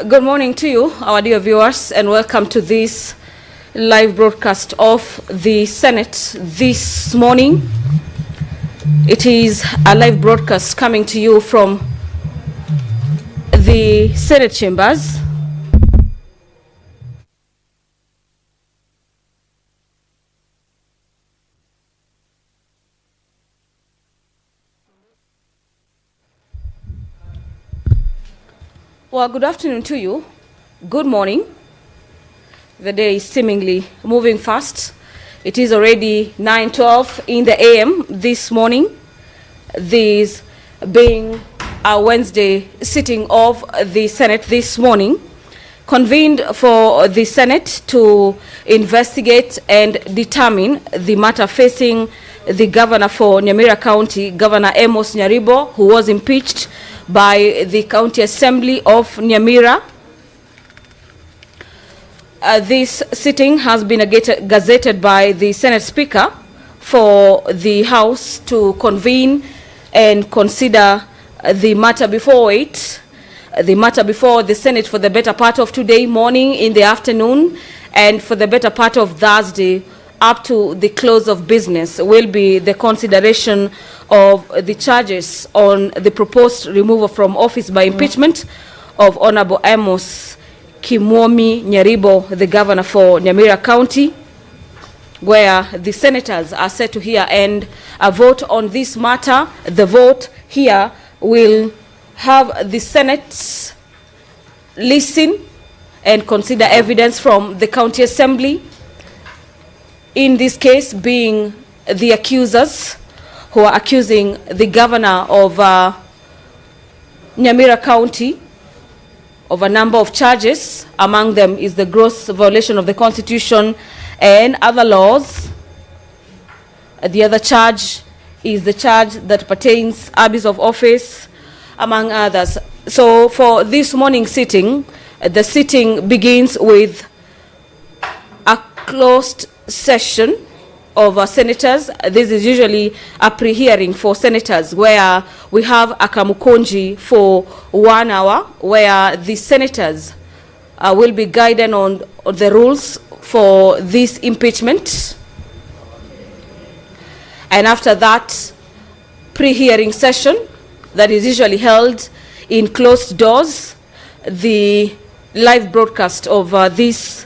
Good morning to you, our dear viewers, and welcome to this live broadcast of the Senate this morning. It is a live broadcast coming to you from the Senate chambers. Well, good afternoon to you. Good morning. The day is seemingly moving fast. It is already 9:12 in the AM this morning. This being a Wednesday sitting of the Senate this morning, convened for the Senate to investigate and determine the matter facing the governor for Nyamira County, Governor Nyaribo, who was impeached by the County Assembly of Nyamira. This sitting has been gazetted by the Senate Speaker for the House to convene and consider the matter before it, the matter before the Senate for the better part of today morning in the afternoon, and for the better part of Thursday up to the close of business will be the consideration of the charges on the proposed removal from office by impeachment of Honorable Nyaribo, the governor for Nyamira County, where the senators are set to hear and vote on this matter. The vote here will have the Senate listen and consider evidence from the County Assembly, in this case being the accusers who are accusing the governor of Nyamira County of a number of charges. Among them is the gross violation of the Constitution and other laws. The other charge is the charge that pertains abuse of office, among others. So for this morning sitting, the sitting begins with a closed session of senators. This is usually a pre-hearing for senators where we have a kamukonji for 1 hour, where the senators will be guided on the rules for this impeachment. And after that pre-hearing session that is usually held in closed doors, the live broadcast of this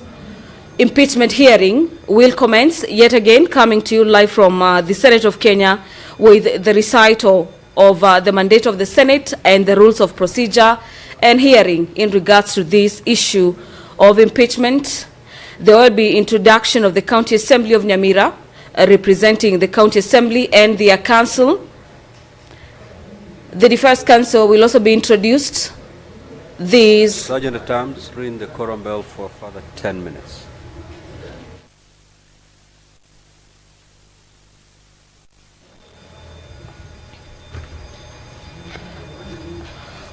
impeachment hearing will commence, yet again coming to you live from the Senate of Kenya with the recital of the mandate of the Senate and the rules of procedure and hearing in regards to this issue of impeachment. There will be introduction of the County Assembly of Nyamira, representing the County Assembly and their council. The Defense Council will also be introduced. These Sergeant at Arms, ring the quorum bell for further 10 minutes.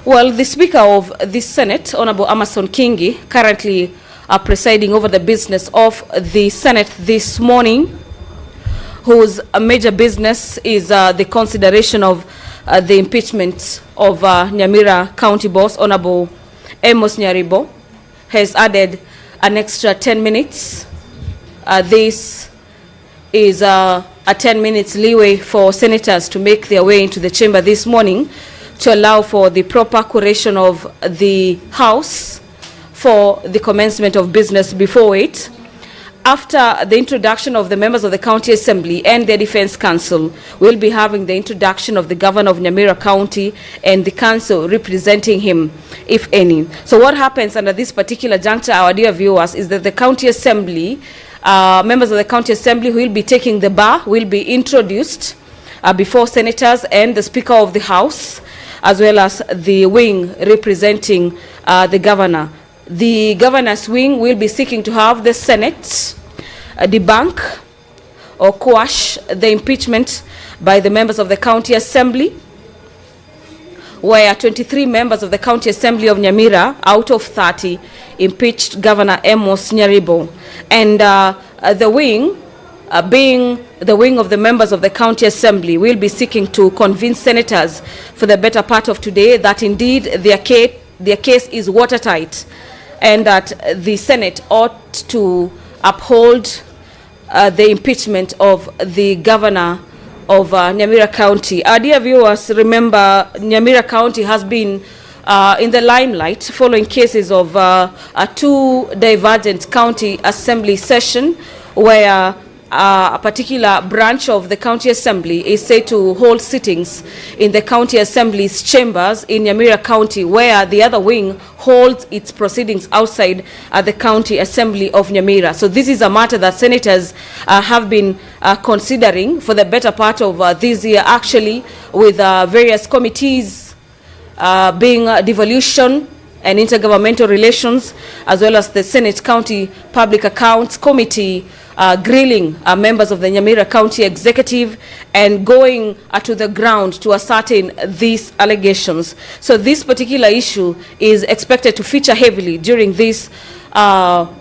Well, the Speaker of the Senate, Honorable Amason Kingi, currently presiding over the business of the Senate this morning, whose major business is the consideration of the impeachment of Nyamira County boss, Honorable Nyaribo, has added an extra 10 minutes. This is a 10 minutes leeway for senators to make their way into the chamber this morning, to allow for the proper curation of the House for the commencement of business before it. After the introduction of the members of the County Assembly and their Defense Council, we'll be having the introduction of the Governor of Nyamira County and the council representing him, if any. So what happens under this particular juncture, our dear viewers, is that the County Assembly, members of the County Assembly who will be taking the bar will be introduced before senators and the Speaker of the House, as well as the wing representing the governor. The governor's wing will be seeking to have the Senate debunk or quash the impeachment by the members of the County Assembly, where 23 members of the County Assembly of Nyamira out of 30 impeached Governor Nyaribo. And the wing, being the wing of the members of the County Assembly, will be seeking to convince senators for the better part of today that indeed their their case is watertight and that the Senate ought to uphold the impeachment of the governor of Nyamira County. Our dear viewers, remember Nyamira County has been in the limelight following cases of two divergent county assembly session where a particular branch of the county assembly is said to hold sittings in the county assembly's chambers in Nyamira County, where the other wing holds its proceedings outside the county assembly of Nyamira. So this is a matter that senators have been considering for the better part of this year, actually, with various committees being devolution and intergovernmental relations, as well as the Senate County Public Accounts Committee grilling members of the Nyamira County Executive and going to the ground to ascertain these allegations. So this particular issue is expected to feature heavily during this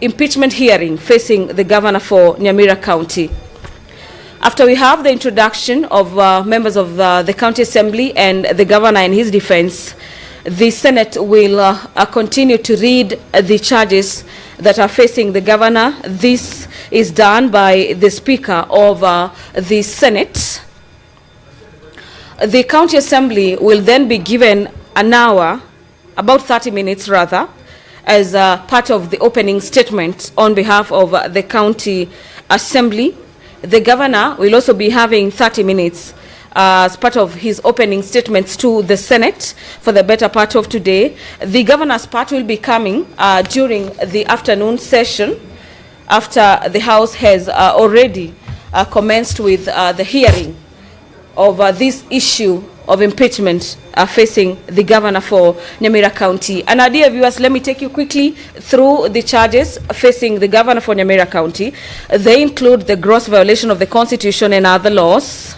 impeachment hearing facing the governor for Nyamira County. After we have the introduction of members of the County Assembly and the governor and his defense, the Senate will continue to read the charges that are facing the governor. This is done by the Speaker of the Senate. The County Assembly will then be given an hour, about 30 minutes rather, as part of the opening statement on behalf of the County Assembly. The governor will also be having 30 minutes as part of his opening statements to the Senate for the better part of today. The governor's part will be coming during the afternoon session after the House has already commenced with the hearing of this issue of impeachment facing the governor for Nyamira County. And our dear viewers, let me take you quickly through the charges facing the governor for Nyamira County. They include the gross violation of the Constitution and other laws,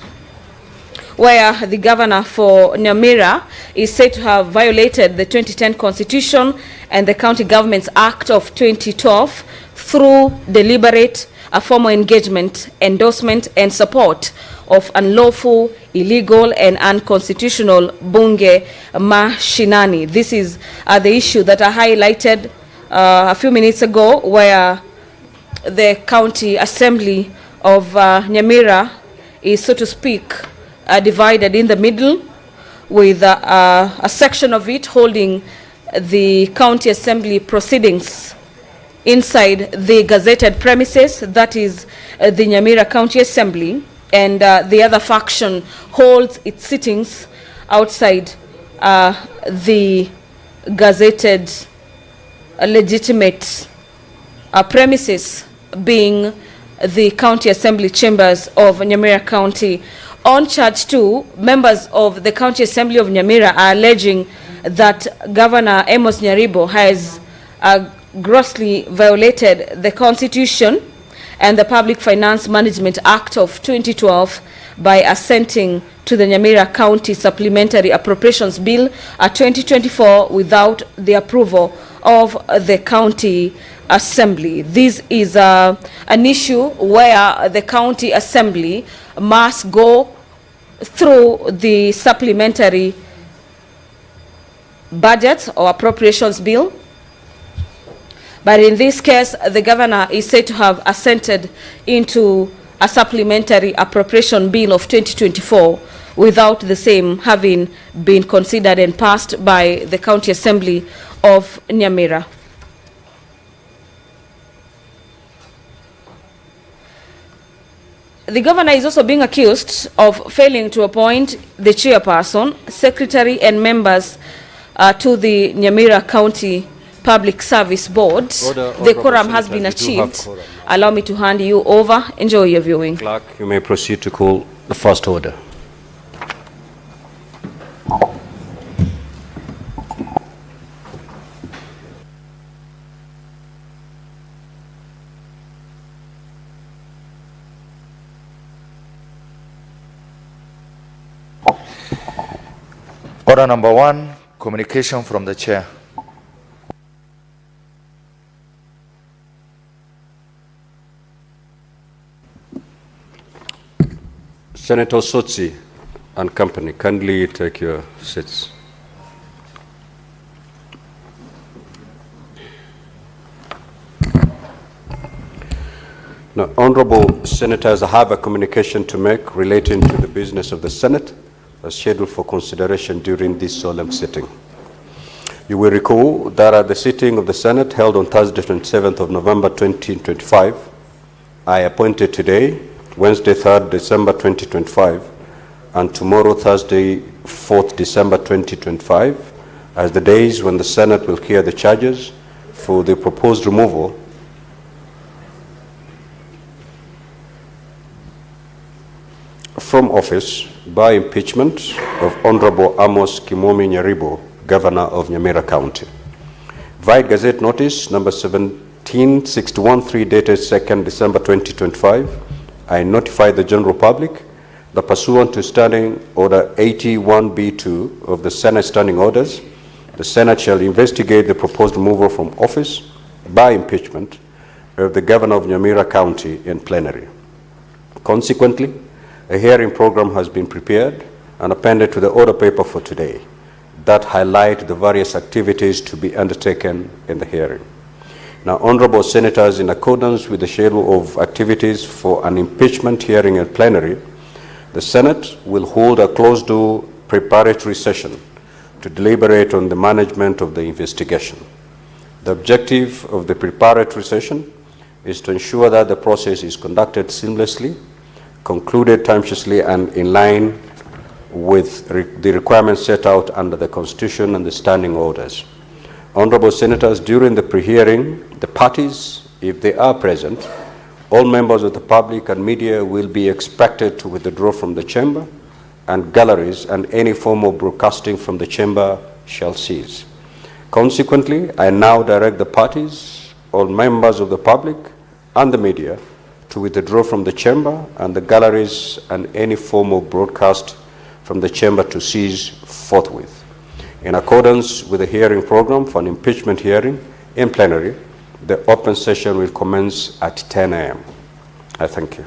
where the governor for Nyamira is said to have violated the 2010 Constitution and the County Governments Act of 2012 through deliberate, formal engagement, endorsement, and support of unlawful, illegal, and unconstitutional bunge mashinani. This is the issue that I highlighted a few minutes ago, where the County Assembly of Nyamira is, so to speak, divided in the middle, with a section of it holding the County Assembly proceedings inside the gazetted premises, that is the Nyamira County Assembly, and the other faction holds its sittings outside the gazetted legitimate premises, being the County Assembly chambers of Nyamira County. On charge 2, members of the County Assembly of Nyamira are alleging that Governor Nyaribo has grossly violated the Constitution and the Public Finance Management Act of 2012 by assenting to the Nyamira County Supplementary Appropriations Bill 2024 without the approval of the County Assembly. This is an issue where the County Assembly must go through the supplementary budget or appropriations bill. But in this case, the governor is said to have assented into a supplementary appropriation bill of 2024 without the same having been considered and passed by the County Assembly of Nyamira. The governor is also being accused of failing to appoint the chairperson, secretary, and members to the Nyamira County Public Service Board. The quorum has been achieved. Allow me to hand you over. Enjoy your viewing. Clerk, you may proceed to call the first order. Order number 1, communication from the chair. Senator Sotsi and company, kindly take your seats. Now, honorable senators, I have a communication to make relating to the business of the Senate as scheduled for consideration during this solemn sitting. You will recall that at the sitting of the Senate held on Thursday, 27th of November 2025, I appointed today, Wednesday, 3rd December 2025, and tomorrow, Thursday, 4th December 2025, as the days when the Senate will hear the charges for the proposed removal from office by impeachment of Honorable Amos Kimomi Nyaribo, Governor of Nyamira County. Via Gazette Notice number 1761-3 dated 2nd December 2025, I notify the general public that pursuant to Standing Order 81B2 of the Senate Standing Orders, the Senate shall investigate the proposed removal from office by impeachment of the Governor of Nyamira County in plenary. Consequently, a hearing program has been prepared and appended to the order paper for today that highlight the various activities to be undertaken in the hearing. Now, honorable senators, in accordance with the schedule of activities for an impeachment hearing in plenary, the Senate will hold a closed-door preparatory session to deliberate on the management of the investigation. The objective of the preparatory session is to ensure that the process is conducted seamlessly, concluded timeously, and in line with the requirements set out under the Constitution and the standing orders. Honorable senators, during the pre-hearing, the parties, if they are present, all members of the public and media will be expected to withdraw from the chamber, and galleries and any form of broadcasting from the chamber shall cease. Consequently, I now direct the parties, all members of the public and the media to withdraw from the chamber, and the galleries and any form of broadcast from the chamber to cease forthwith. In accordance with the hearing program for an impeachment hearing in plenary, the open session will commence at 10 a.m. I thank you.